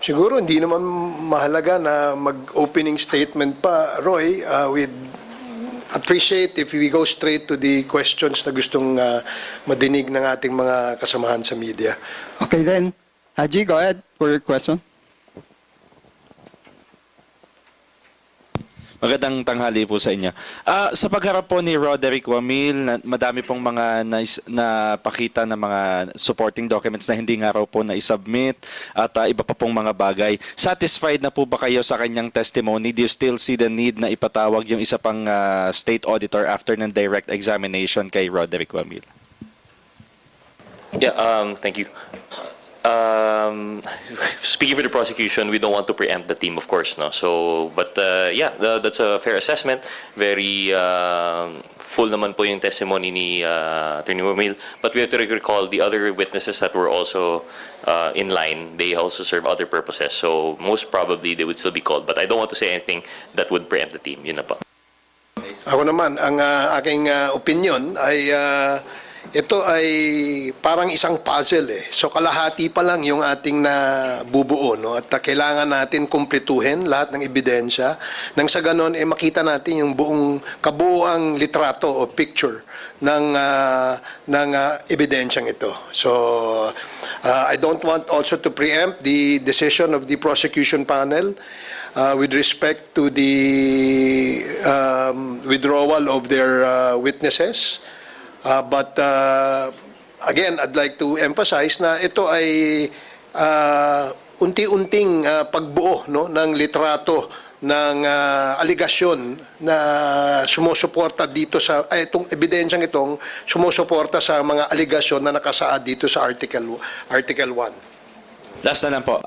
Siguro hindi naman mahalaga na mag-opening statement pa, Roy. We'd appreciate if we go straight to the questions na gustong madinig ng ating mga kasamahan sa media. Okay then. Haji, go ahead for your question. Magandang tanghali po sa inyo. Sa pagharap po ni Roderick Wamil, madami pong mga napakita na mga supporting documents na hindi nga raw po na-submit at iba pa pong mga bagay. Satisfied na po ba kayo sa kanyang testimony? Do you still see the need na ipatawag yung isa pang state auditor after ng direct examination kay Roderick Wamil? Yeah, thank you. Speaking for the prosecution, we don't want to preempt the team, of course, no. So, but yeah, that's a fair assessment. Very full naman po yung testimony ni Attorney Wamil. But we have to recall the other witnesses that were also in line. They also serve other purposes. So most probably they would still be called. But I don't want to say anything that would preempt the team. Yun na po. Ako naman, ang aking opinion ay ito ay parang isang puzzle eh. So kalahati pa lang yung ating nabubuo, no? At kailangan natin kumpletuhin lahat ng ebidensya nang sa ganon makita natin yung buong kabuuang litrato o picture ng ebidensyang ito. So I don't want also to preempt the decision of the prosecution panel with respect to the withdrawal of their witnesses. But again, I'd like to emphasize na ito ay unti-unting pagbuo, no, ng litrato ng aligasyon na sumusuporta dito sa itong ebidensyang itong sumusuporta sa mga aligasyon na nakasaad dito sa Article 1. Last na lang po.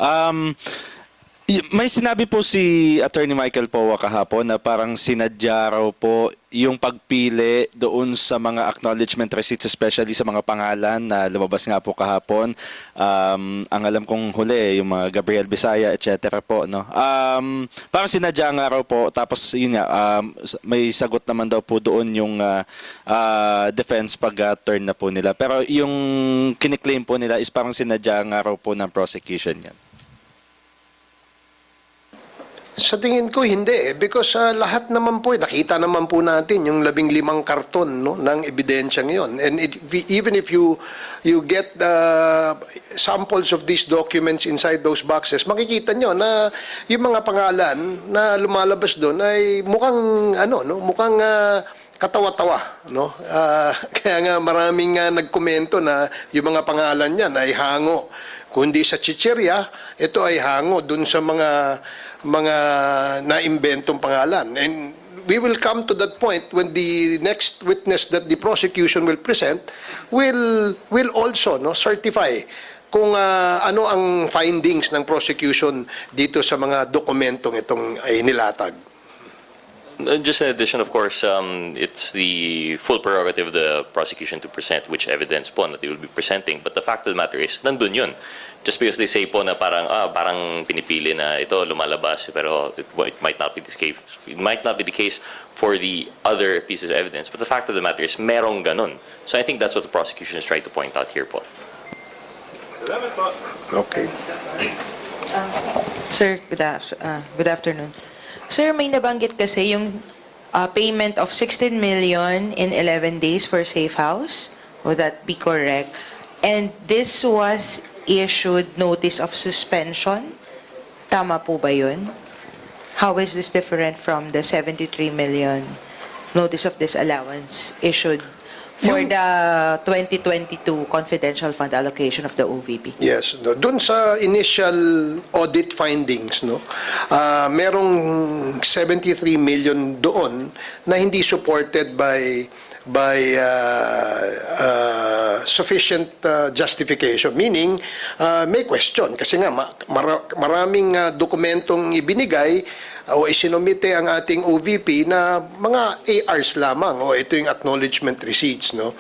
May sinabi po si Attorney Michael Powa kahapon na parang sinadya raw po yung pagpili doon sa mga acknowledgement receipts, especially sa mga pangalan na lumabas nga po kahapon. Ang alam kong huli, yung mga Gabriel Bisaya, etc. po, no? Parang sinadya nga raw po, tapos yun nga, may sagot naman daw po doon yung defense pag-turn na po nila. Pero yung kiniklaim po nila is parang sinadya nga raw po ng prosecution yan. Sa tingin ko hindi because lahat naman po nakita naman po natin yung 15 karton, no, ng ebidensyang yon. And even if you get samples of these documents inside those boxes, makikita nyo na yung mga pangalan na lumalabas doon ay mukhang mukhang katawa-tawa, no? Kaya nga maraming nagkomento na yung mga pangalan niyan ay hango. Kundi sa chichirya, ito ay hango dun sa mga naimbentong pangalan. And we will come to that point when the next witness that the prosecution will present will also, no, certify kung ano ang findings ng prosecution dito sa mga dokumentong itong ay nilatag. Just in addition, of course, it's the full prerogative of the prosecution to present which evidence po that they will be presenting. But the fact of the matter is, nandun yun. Just because they say po na parang pinipili na ito lumalabas, pero it might not be this case. It might not be the case for the other pieces of evidence. But the fact of the matter is, merong ganun. So I think that's what the prosecution is trying to point out here po. Okay. Sir, good afternoon. Sir, may nabanggit kasi yung payment of 16 million in 11 days for Safe House. Would that be correct? And this was issued notice of suspension. Tama po ba yun? How is this different from the 73 million notice of disallowance issued for the 2022 confidential fund allocation of the OVP? Yes, no. Doon sa initial audit findings, no, merong 73 million doon na hindi supported by sufficient justification, meaning may question kasi nga maraming dokumentong ibinigay o isinumite ang ating OVP na mga ARs lamang o ito yung acknowledgement receipts, no.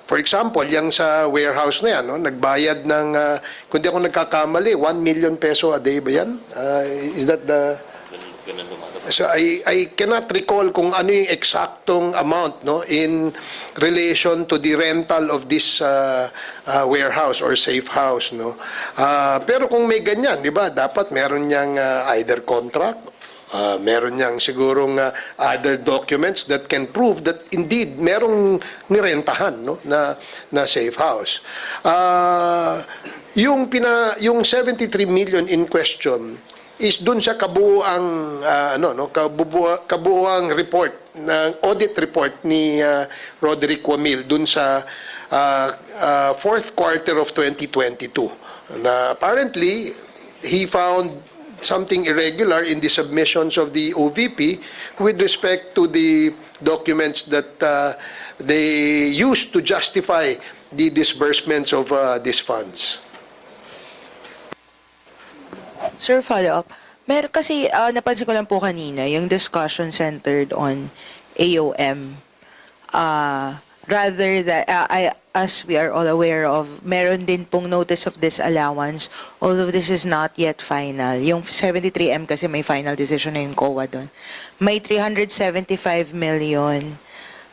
For example, yang sa warehouse na yan, no, nagbayad ng kung di ako nagkakamali 1 million peso a day ba yan? Is that the Ganun lumalabas. So I cannot recall kung ano yung eksaktong amount, no, in relation to the rental of this warehouse or safe house, no. Pero kung may ganyan, 'di ba? Dapat meron niyang either contract, meron niyang sigurong other documents that can prove that indeed merong nirentahan, no, na safe house. Yung 73 million in question is dun sa kabuuang kabuuang report ng audit report ni Roderick Wamil dun sa fourth quarter of 2022, na apparently he found something irregular in the submissions of the OVP with respect to the documents that they used to justify the disbursements of these funds. Sir, follow-up. Meron kasi, napansin ko lang po kanina, yung discussion centered on AOM. Rather that, as we are all aware of, meron din pong notice of disallowance, although this is not yet final. Yung 73M kasi may final decision na yung COA doon. May 375 million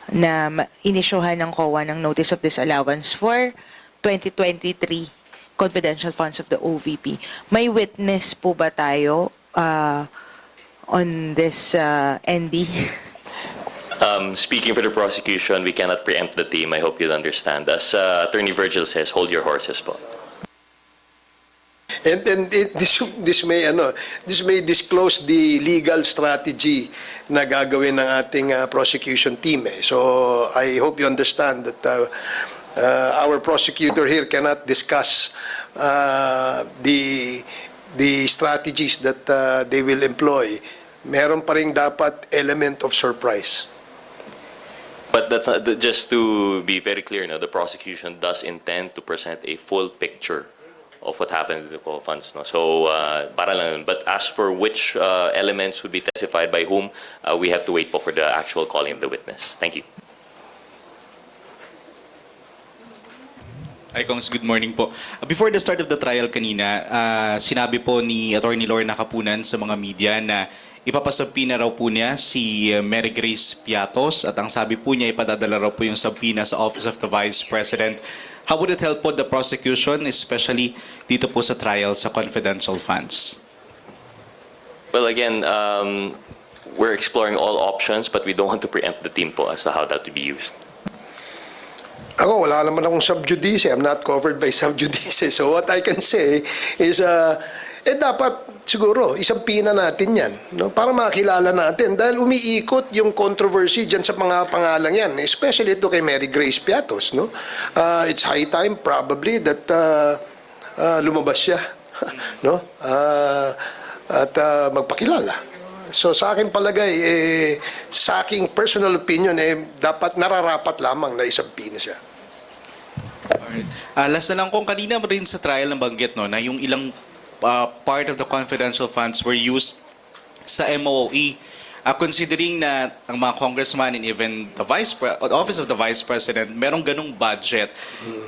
na inisyuhan ng COA ng notice of disallowance for 2023 confidential funds of the OVP. May witness po ba tayo on this ND? Speaking for the prosecution, we cannot preempt the team. I hope you'll understand. As Attorney Virgil says, hold your horses po. And this may disclose the legal strategy na gagawin ng ating prosecution team. So I hope you understand that our prosecutor here cannot discuss the strategies that they will employ. Meron pa rin dapat element of surprise. But that's not, just to be very clear, no, the prosecution does intend to present a full picture of what happened with the COA funds. No? So, para lang yun. But as for which elements would be testified by whom, we have to wait po for the actual calling of the witness. Thank you. Hi, Kongs. Good morning po. Before the start of the trial kanina, sinabi po ni Attorney Lorna Kapunan sa mga media na ipapasabpina raw po niya si Mary Grace Piatos at ang sabi po niya ipadadala raw po yung sabpina sa Office of the Vice President. How would it help po the prosecution, especially dito po sa trial sa confidential funds? Well, again, we're exploring all options, but we don't want to preempt the team po as to how that would be used. Ako, wala naman akong sub-judice. I'm not covered by sub-judice. So what I can say is, dapat siguro, isang pina natin yan, no? Para makilala natin. Dahil umiikot yung controversy dyan sa mga pangalang yan. Especially ito kay Mary Grace Piatos, no? It's high time probably that lumabas siya, no? At magpakilala. So sa akin palagay, sa aking personal opinion, dapat nararapat lamang na isampina siya. Alright. Last na lang kung kanina rin sa trial ng banggit no, na yung ilang part of the confidential funds were used sa MOE. Considering na ang mga congressman and even the Office of the Vice President, merong ganong budget,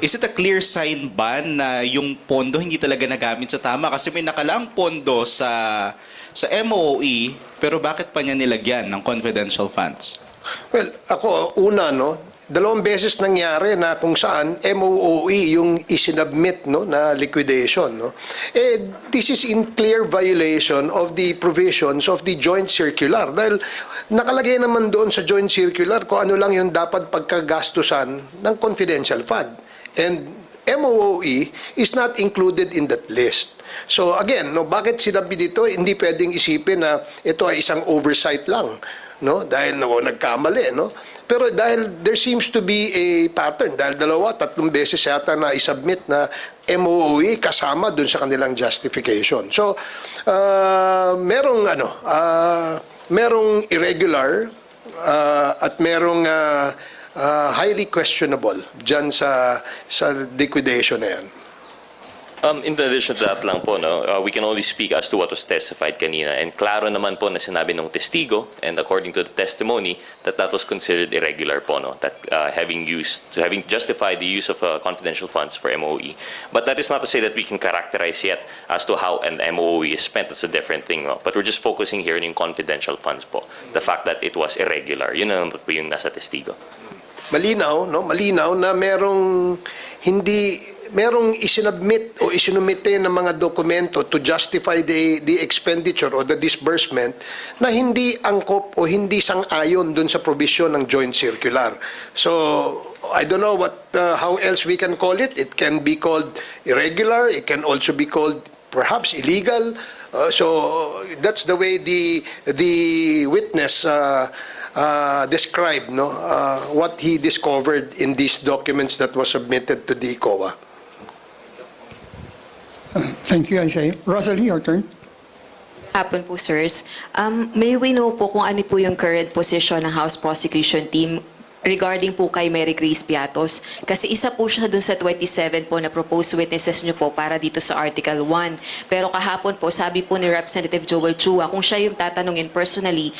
is it a clear sign ba na yung pondo hindi talaga nagamit sa tama? Kasi may nakalaang pondo sa MOE, pero bakit pa niya nilagyan ng confidential funds? Well, ako, una, no, 2 beses nangyari na kung saan MOOE yung isinubmit, no, na liquidation. No? This is in clear violation of the provisions of the joint circular. Dahil nakalagay naman doon sa joint circular kung ano lang yung dapat pagkagastusan ng confidential fund. And MOOE is not included in that list. So again, no, bakit sinabi dito, hindi pwedeng isipin na ito ay isang oversight lang, no? Dahil nagkamali, no? Pero dahil there seems to be a pattern, dahil 2-3 beses yata na isubmit na MOOE kasama dun sa kanilang justification. So, merong irregular at merong highly questionable dyan sa liquidation na yan. In addition to that lang po, no, we can only speak as to what was testified kanina. And klaro naman po na sinabi ng testigo, and according to the testimony, that was considered irregular po, no, that having justified the use of confidential funds for MOE. But that is not to say that we can characterize yet as to how an MOE is spent. That's a different thing. No? But we're just focusing here on yung confidential funds po. The fact that it was irregular. Yun naman po yung nasa testigo. Malinaw, no? Malinaw na merong isinubmit o isinumite ng mga dokumento to justify the expenditure or the disbursement na hindi angkop o hindi sang-ayon dun sa provision ng joint circular. So, I don't know how else we can call it. It can be called irregular. It can also be called perhaps illegal. So, that's the way the witness described, no, what he discovered in these documents that was submitted to the COA. Thank you, Isaiah. Rosalie, your turn. Hapon po, sirs. May we know po kung ano po yung current position ng House Prosecution Team regarding po kay Mary Grace Piatos? Kasi isa po siya dun sa 27 po na proposed witnesses niyo po para dito sa Article 1. Pero kahapon po, sabi po ni Representative Joel Chua, kung siya yung tatanungin personally,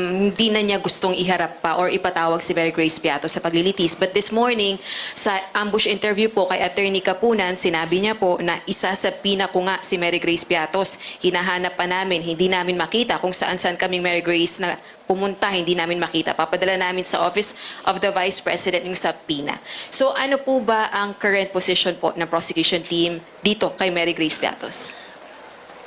hindi na niya gustong iharap pa or ipatawag si Mary Grace Piatos sa paglilitis. But this morning, sa ambush interview po kay Attorney Kapunan, sinabi niya po na isa sa pinako nga si Mary Grace Piatos. Hinahanap pa namin, hindi namin makita kung saan-saan kaming Mary Grace na pumunta, hindi namin makita. Papadala namin sa Office of the Vice President yung subpoena. So ano po ba ang current position po ng prosecution team dito kay Mary Grace Piatos?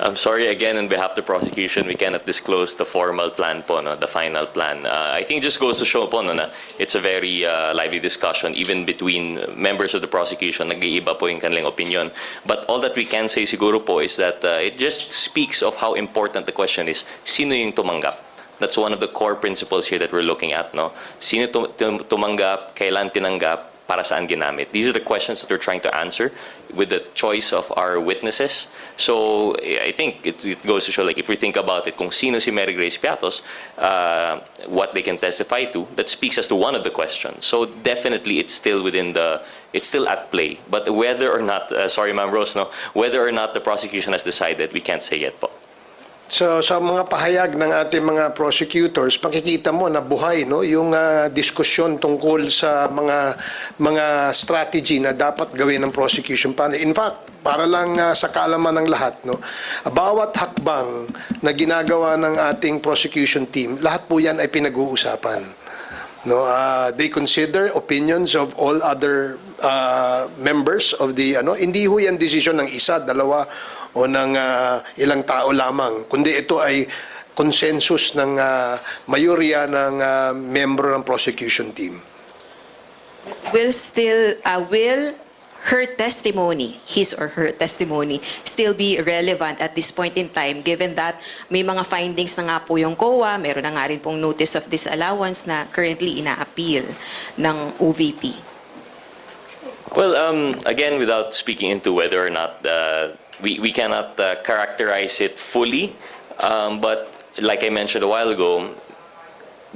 I'm sorry again on behalf of the prosecution, we cannot disclose the formal plan po, no, the final plan. I think it just goes to show po, no, na it's a very lively discussion even between members of the prosecution. Nag-iiba po yung kanilang opinion. But all that we can say siguro po is that it just speaks of how important the question is, sino yung tumanggap? That's one of the core principles here that we're looking at, no? Sino tumanggap, kailan tinanggap, para saan ginamit? These are the questions that we're trying to answer with the choice of our witnesses. So I think it goes to show, like, if we think about it, kung sino si Mary Grace Piatos, what they can testify to, that speaks as to one of the questions. So definitely it's still it's still at play. But whether or not, sorry Ma'am Rose, no, whether or not the prosecution has decided, we can't say yet po. So sa mga pahayag ng ating mga prosecutors, makikita mo na buhay, no, yung diskusyon tungkol sa mga strategy na dapat gawin ng prosecution panel. In fact, para lang sa kaalaman ng lahat, no, bawat hakbang na ginagawa ng ating prosecution team, lahat po yan ay pinag-uusapan. No, they consider opinions of all other members of the hindi ho yan desisyon ng isa, dalawa o ng ilang tao lamang, kundi ito ay consensus ng mayorya ng membro ng prosecution team. Will her testimony, his or her testimony, still be relevant at this point in time, given that may mga findings na nga po yung COA, meron na nga rin pong notice of disallowance na currently ina-appeal ng OVP? Well, again, without speaking into whether or not we cannot characterize it fully, but like I mentioned a while ago,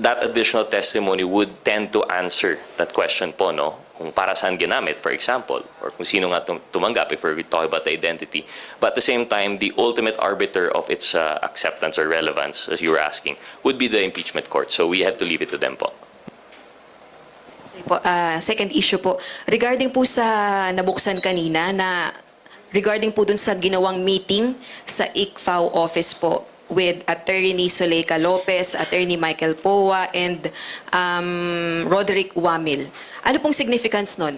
that additional testimony would tend to answer that question po, no? Kung para saan ginamit, for example, or kung sino nga tumanggap if we're talking about the identity. But at the same time, the ultimate arbiter of its acceptance or relevance, as you were asking, would be the impeachment court. So we have to leave it to them po. Second issue po, regarding po sa nabuksan kanina na regarding po dun sa ginawang meeting sa ICFAO office po with Attorney Zuleika Lopez, Attorney Michael Powa, and Roderick Wamil. Ano pong significance nun?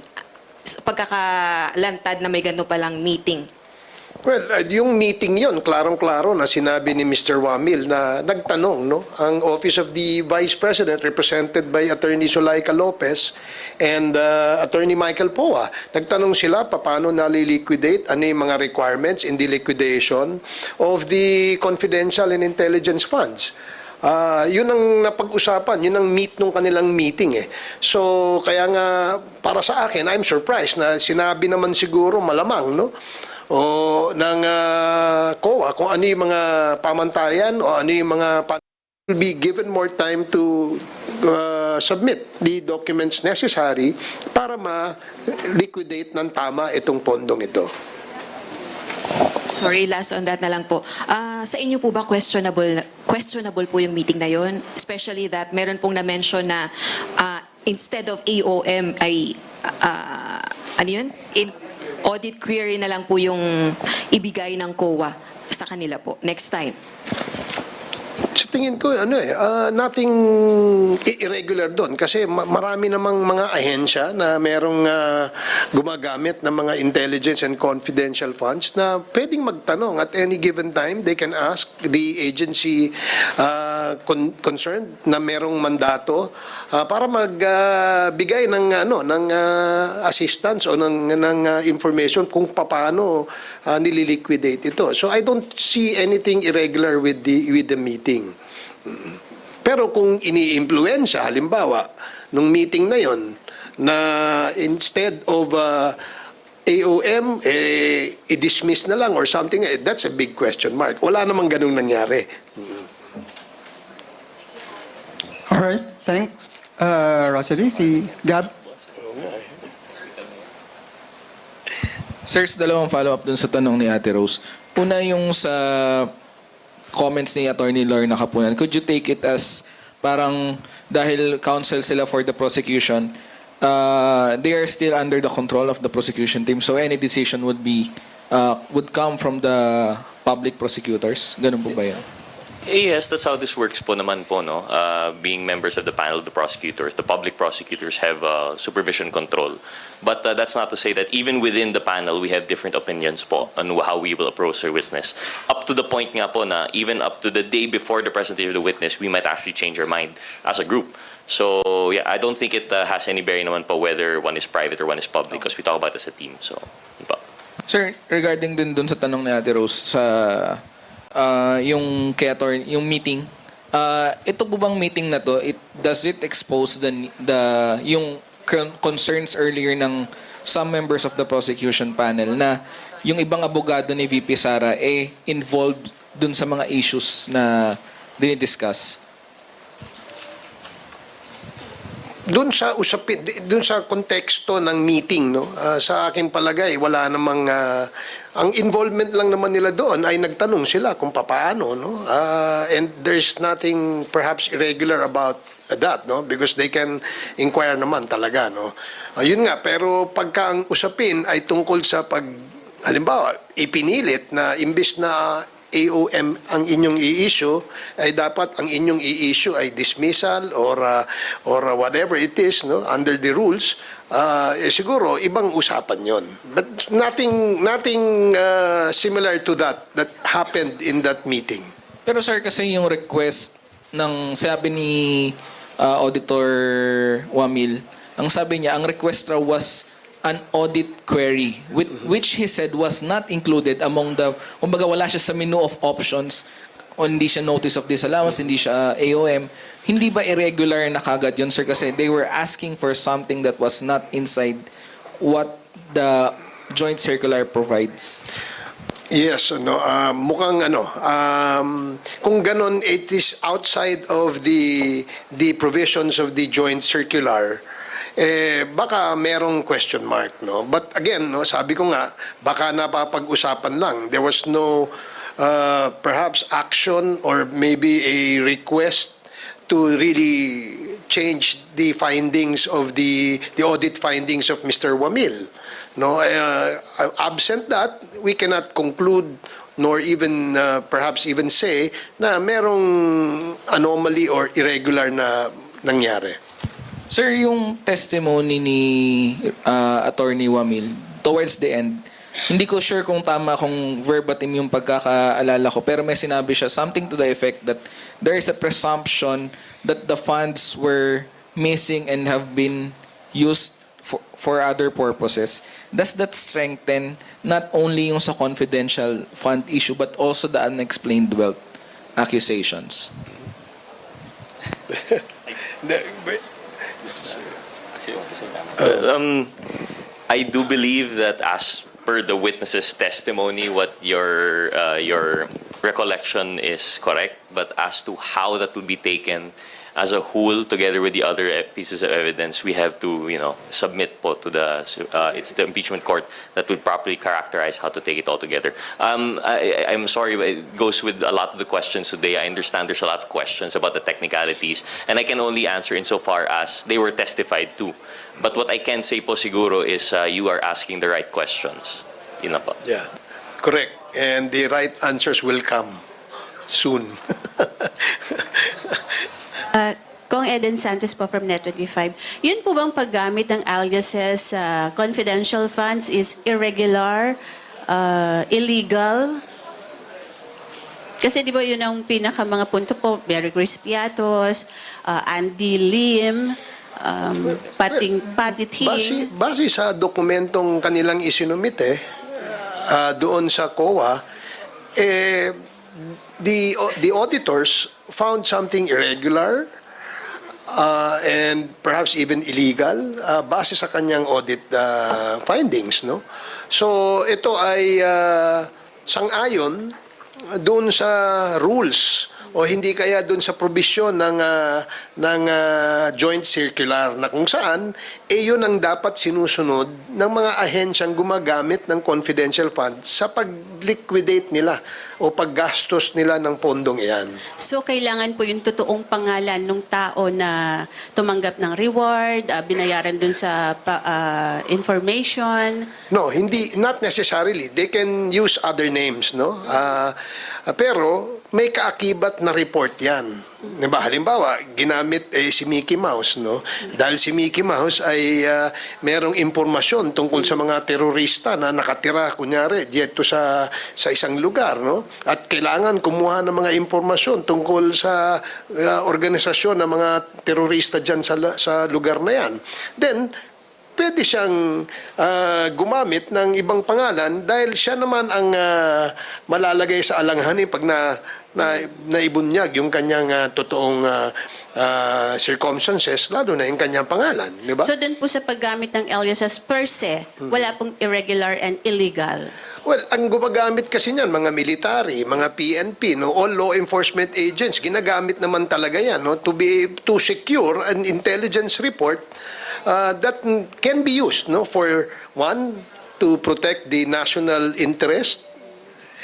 Pagkakalantad na may gano'n palang meeting. Well, yung meeting yon, klarong-klaro na sinabi ni Mr. Wamil na nagtanong, no, ang Office of the Vice President represented by Attorney Zuleika Lopez and Attorney Michael Powa. Nagtanong sila paano naliliquidate, ano yung mga requirements in the liquidation of the confidential and intelligence funds. Yun ang napag-usapan, yun ang meet nung kanilang meeting eh. So, kaya nga, para sa akin, I'm surprised na sinabi naman siguro malamang, no, o ng COA kung ano yung mga pamantayan o ano yung mga will be given more time to submit the documents necessary para ma-liquidate ng tama itong pondong ito. Sorry, last on that na lang po. Sa inyo po ba questionable po yung meeting na yon? Especially that meron pong na-mention na instead of AOM ay ano yun? Audit query na lang po yung ibigay ng COA sa kanila po next time. Sa tingin ko, nothing irregular doon kasi marami namang mga ahensya na merong gumagamit ng mga intelligence and confidential funds na pwedeng magtanong at any given time. They can ask the agency concerned na merong mandato para magbigay ng assistance o ng information kung paano nililiquidate ito. So I don't see anything irregular with the meeting. Pero kung ini-impluwensya, halimbawa, nung meeting na yon na instead of AOM, i-dismiss na lang or something, that's a big question mark. Wala namang ganung nangyari. All right, thanks. Rosalie, si Gab. Sirs, dalawang follow-up dun sa tanong ni Ate Rose. Una yung sa comments ni Attorney Lorna Kapunan. Could you take it as parang dahil counsel sila for the prosecution, they are still under the control of the prosecution team, so any decision would come from the public prosecutors? Ganun po ba yan? Yes, that's how this works po naman po, no? Being members of the panel of the prosecutors, the public prosecutors have supervision control. But that's not to say that even within the panel, we have different opinions po on how we will approach our witness. Up to the point nga po na even up to the day before the presentation of the witness, we might actually change our mind as a group. So, yeah, I don't think it has any bearing naman po whether one is private or one is public because we talk about it as a team. So, yun po. Sir, regarding din dun sa tanong ni Ate Rose sa yung yung meeting, ito po bang meeting na to, does it expose yung concerns earlier ng some members of the prosecution panel na yung ibang abogado ni VP Sara involved dun sa mga issues na dinidiscuss? Doon sa usapin, doon sa konteksto ng meeting, no, sa aking palagay, wala namang ang involvement lang naman nila doon ay nagtanong sila kung paano, no, and there's nothing perhaps irregular about that, no, because they can inquire naman talaga, no. Yun nga, pero pagka ang usapin ay tungkol sa halimbawa, ipinilit na imbis na AOM ang inyong i-issue, ay dapat ang inyong i-issue ay dismissal or whatever it is, no, under the rules, siguro ibang usapan yon. But nothing similar to that happened in that meeting. Pero sir, kasi yung request ng sabi ni Auditor Wamil, ang sabi niya, ang request raw was an audit query, which he said was not included among the, kumbaga wala siya sa menu of options, o hindi siya notice of disallowance, hindi siya AOM. Hindi ba irregular na kagad yun, sir? Kasi they were asking for something that was not inside what the joint circular provides. Yes, mukhang kung ganon, it is outside of the provisions of the joint circular, baka merong question mark, no? But again, no, sabi ko nga, baka napapag-usapan lang. There was no perhaps action or maybe a request to really change the findings of the audit findings of Mr. Wamil. No, absent that, we cannot conclude nor even perhaps even say na merong anomaly or irregular na nangyari. Sir, yung testimony ni Attorney Wamil, towards the end, hindi ko sure kung tama, kung verbatim yung pagkakaalala ko, pero may sinabi siya, something to the effect that there is a presumption that the funds were missing and have been used for other purposes. Does that strengthen not only yung sa confidential fund issue, but also the unexplained wealth accusations? I do believe that as per the witness's testimony, what your recollection is correct, but as to how that will be taken, as a whole, together with the other pieces of evidence, we have to, submit po to it's the impeachment court that would properly characterize how to take it all together. I'm sorry, but it goes with a lot of the questions today. I understand there's a lot of questions about the technicalities, and I can only answer insofar as they were testified to. But what I can say po siguro is you are asking the right questions. Yun na po. Yeah, correct. And the right answers will come soon. Kong Eden Santos po from Net25. Yun po bang paggamit ng aliases sa confidential funds is irregular, illegal? Kasi di ba yun ang pinaka mga punto po, Mary Grace Piatos, Andy Lim, Patty T. Base sa dokumentong kanilang isinumite doon sa COA, the auditors found something irregular and perhaps even illegal base sa kanyang audit findings, no? So ito ay sang-ayon doon sa rules o hindi kaya doon sa provision ng joint circular na kung saan yun ang dapat sinusunod ng mga ahensyang gumagamit ng confidential funds sa pag-liquidate nila o paggastos nila ng pondong iyan. So, kailangan po yung totoong pangalan ng tao na tumanggap ng reward, binayaran dun sa information. No, hindi, not necessarily. They can use other names, no? Pero may kaakibat na report yan. Diba? Halimbawa, ginamit si Mickey Mouse, no? Dahil si Mickey Mouse ay merong impormasyon tungkol sa mga terorista na nakatira, kunyari, dito sa isang lugar, no? At kailangan kumuha ng mga impormasyon tungkol sa organisasyon ng mga terorista dyan sa lugar na yan. Then, pwede siyang gumamit ng ibang pangalan dahil siya naman ang malalagay sa alanganin pag naibunyag yung kanyang totoong circumstances, lalo na yung kanyang pangalan. Di ba? So, dun po sa paggamit ng aliases per se, wala pong irregular and illegal. Well, ang gumagamit kasi niyan, mga military, mga PNP, no, all law enforcement agents, ginagamit naman talaga yan, no, to secure an intelligence report that can be used, no, for one, to protect the national interest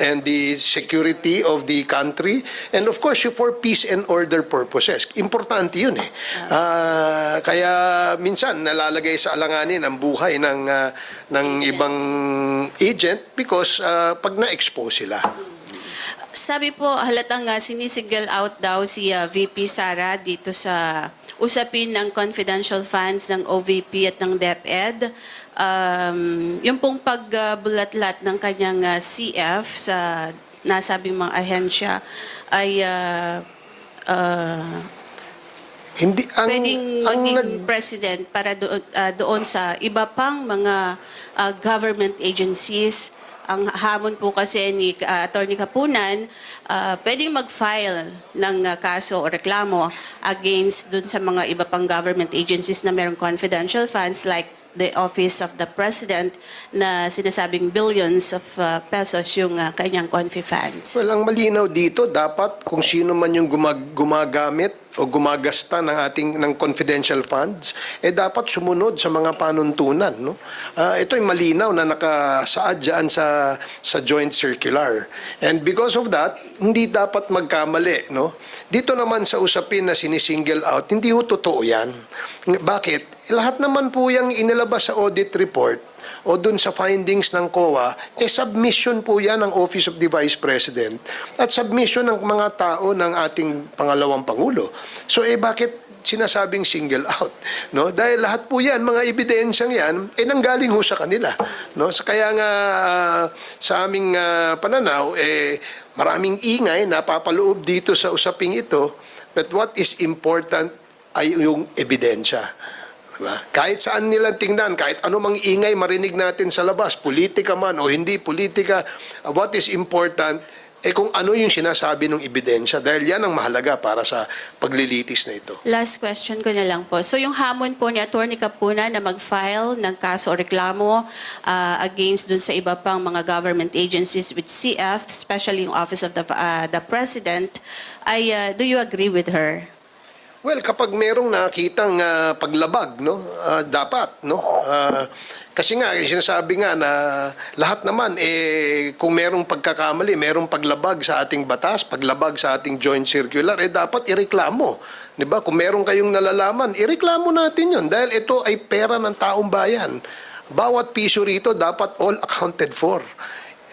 and the security of the country, and of course for peace and order purposes. Importante yun eh. Kaya minsan nalalagay sa alanganin ang buhay ng ibang agent because pag na-expose sila. Sabi po, halatang sinisingle out daw si VP Sara dito sa usapin ng confidential funds ng OVP at ng DepEd. Yung pong pagbulatlat ng kanyang CF sa nasabing mga ahensya ay Hindi pwedeng maging president para doon sa iba pang mga government agencies. Ang hamon po kasi ni Attorney Kapunan, pwedeng mag-file ng kaso o reklamo against dun sa mga iba pang government agencies na mayroong confidential funds like the Office of the President na sinasabing billions of pesos yung kanyang confi funds. Well, ang malinaw dito, dapat kung sino man yung gumagamit o gumagasta ng confidential funds, dapat sumunod sa mga panuntunan, no? Ito ay malinaw na nakasaad dyan sa joint circular. And because of that, hindi dapat magkamali, no? Dito naman sa usapin na sinisingle out, hindi ho totoo yan. Bakit? Lahat naman po yung inilabas sa audit report o dun sa findings ng COA, submission po yan ng Office of the Vice President at submission ng mga tao ng ating pangalawang Pangulo. So bakit sinasabing single out? No? Dahil lahat po yan, mga ebidensyang yan, nanggaling ho sa kanila. No? So, kaya nga sa aming pananaw, maraming ingay napapaloob dito sa usaping ito, but what is important ay yung ebidensya. Diba? Kahit saan nila tingnan, kahit anumang ingay marinig natin sa labas, politika man o hindi politika, what is important, kung ano yung sinasabi ng ebidensya. Dahil yan ang mahalaga para sa paglilitis na ito. Last question ko na lang po. So yung hamon po ni Attorney Kapunan na mag-file ng kaso o reklamo against dun sa iba pang mga government agencies with CF, especially yung Office of the President, ay do you agree with her? Well, kapag merong nakitang paglabag, no, dapat, no, kasi nga sinasabi nga na lahat naman kung merong pagkakamali, merong paglabag sa ating batas, paglabag sa ating joint circular, dapat ireklamo. 'Di ba? Kung meron kayong nalalaman, ireklamo natin 'yon dahil ito ay pera ng taong bayan. Bawat piso rito dapat all accounted for.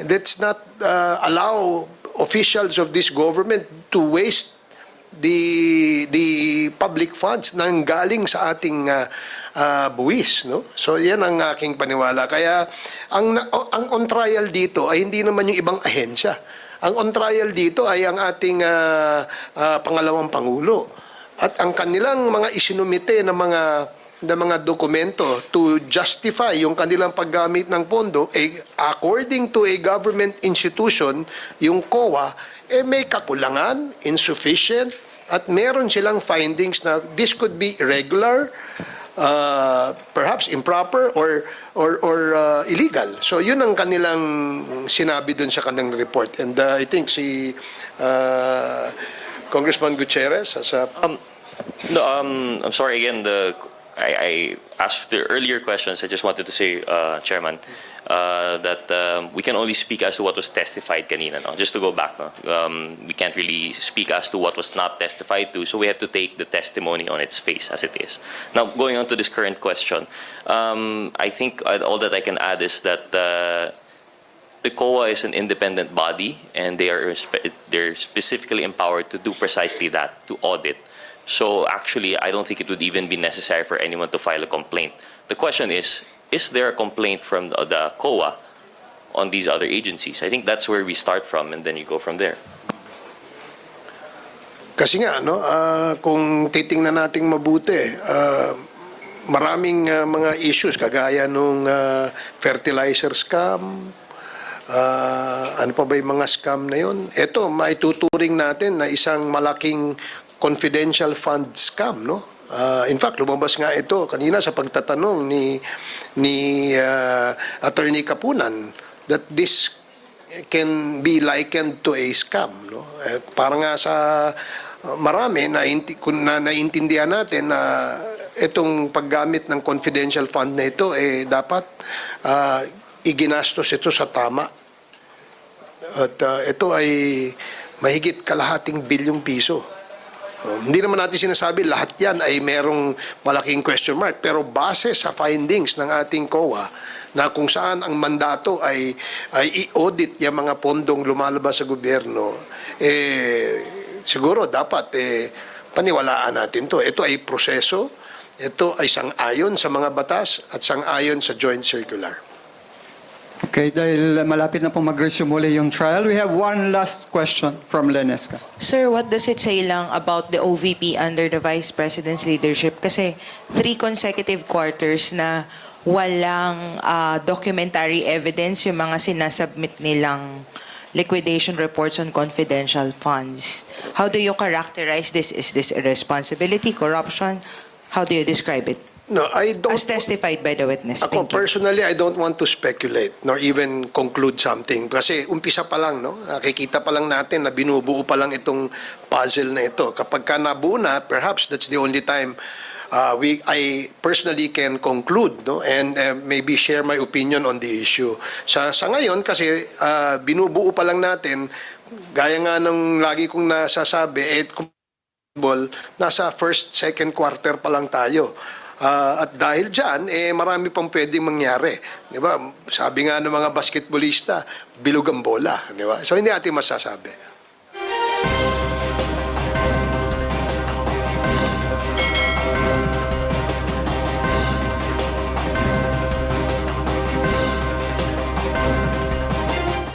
Let's not allow officials of this government to waste the public funds nang galing sa ating buwis, no? So yan ang aking paniwala. Kaya ang on trial dito ay hindi naman yung ibang ahensya. Ang on trial dito ay ang ating pangalawang pangulo at ang kanilang mga isinumite na mga dokumento to justify yung kanilang paggamit ng pondo, according to a government institution, yung COA, may kakulangan, insufficient, at meron silang findings na this could be irregular, perhaps improper, or illegal. So yun ang kanilang sinabi dun sa kanilang report. And I think si Congressman Gutierrez has a... I'm sorry again. I asked the earlier questions. I just wanted to say, Chairman, that we can only speak as to what was testified kanina. No? Just to go back, no? We can't really speak as to what was not testified to. So we have to take the testimony on its face as it is. Now, going on to this current question, I think all that I can add is that the COA is an independent body, and they're specifically empowered to do precisely that, to audit. So actually, I don't think it would even be necessary for anyone to file a complaint. The question is there a complaint from the COA on these other agencies? I think that's where we start from, and then you go from there. Kasi nga, no, kung titingnan nating mabuti, maraming mga issues kagaya nung fertilizer scam, ano pa ba yung mga scam na yun? Ito, maituturing natin na isang malaking confidential fund scam, no? In fact, lumabas nga ito kanina sa pagtatanong ni Attorney Kapunan that this can be likened to a scam, no? Para nga sa marami na naiintindihan natin na itong paggamit ng confidential fund na ito dapat iginastos ito sa tama. At ito ay mahigit kalahating bilyong piso. Hindi naman natin sinasabi lahat yan ay merong malaking question mark, pero base sa findings ng ating COA na kung saan ang mandato ay i-audit yung mga pondong lumalabas sa gobyerno, siguro dapat paniwalaan natin to. Ito ay proseso, ito ay sang-ayon sa mga batas at sang-ayon sa joint circular. Okay, dahil malapit na po mag-resume yung trial, we have one last question from Lenesca. Sir, what does it say lang about the OVP under the Vice President's leadership? Kasi 3 consecutive quarters na walang documentary evidence yung mga sinasubmit nilang liquidation reports on confidential funds. How do you characterize this? Is this irresponsibility, corruption? How do you describe it? No, I don't... As testified by the witness. Ako, Thank you. personally, I don't want to speculate nor even conclude something. Kasi umpisa pa lang, no? Nakikita pa lang natin na binubuo pa lang itong puzzle na ito. Kapag ka nabuo na, perhaps that's the only time I personally can conclude, no? And maybe share my opinion on the issue. Sa ngayon, kasi binubuo pa lang natin, gaya nga ng lagi kong nasasabi, nasa first, second quarter pa lang tayo. At dahil dyan, marami pang pwedeng mangyari. Di ba? Sabi nga ng mga basketballista, bilog ang bola. Di ba? So hindi natin masasabi.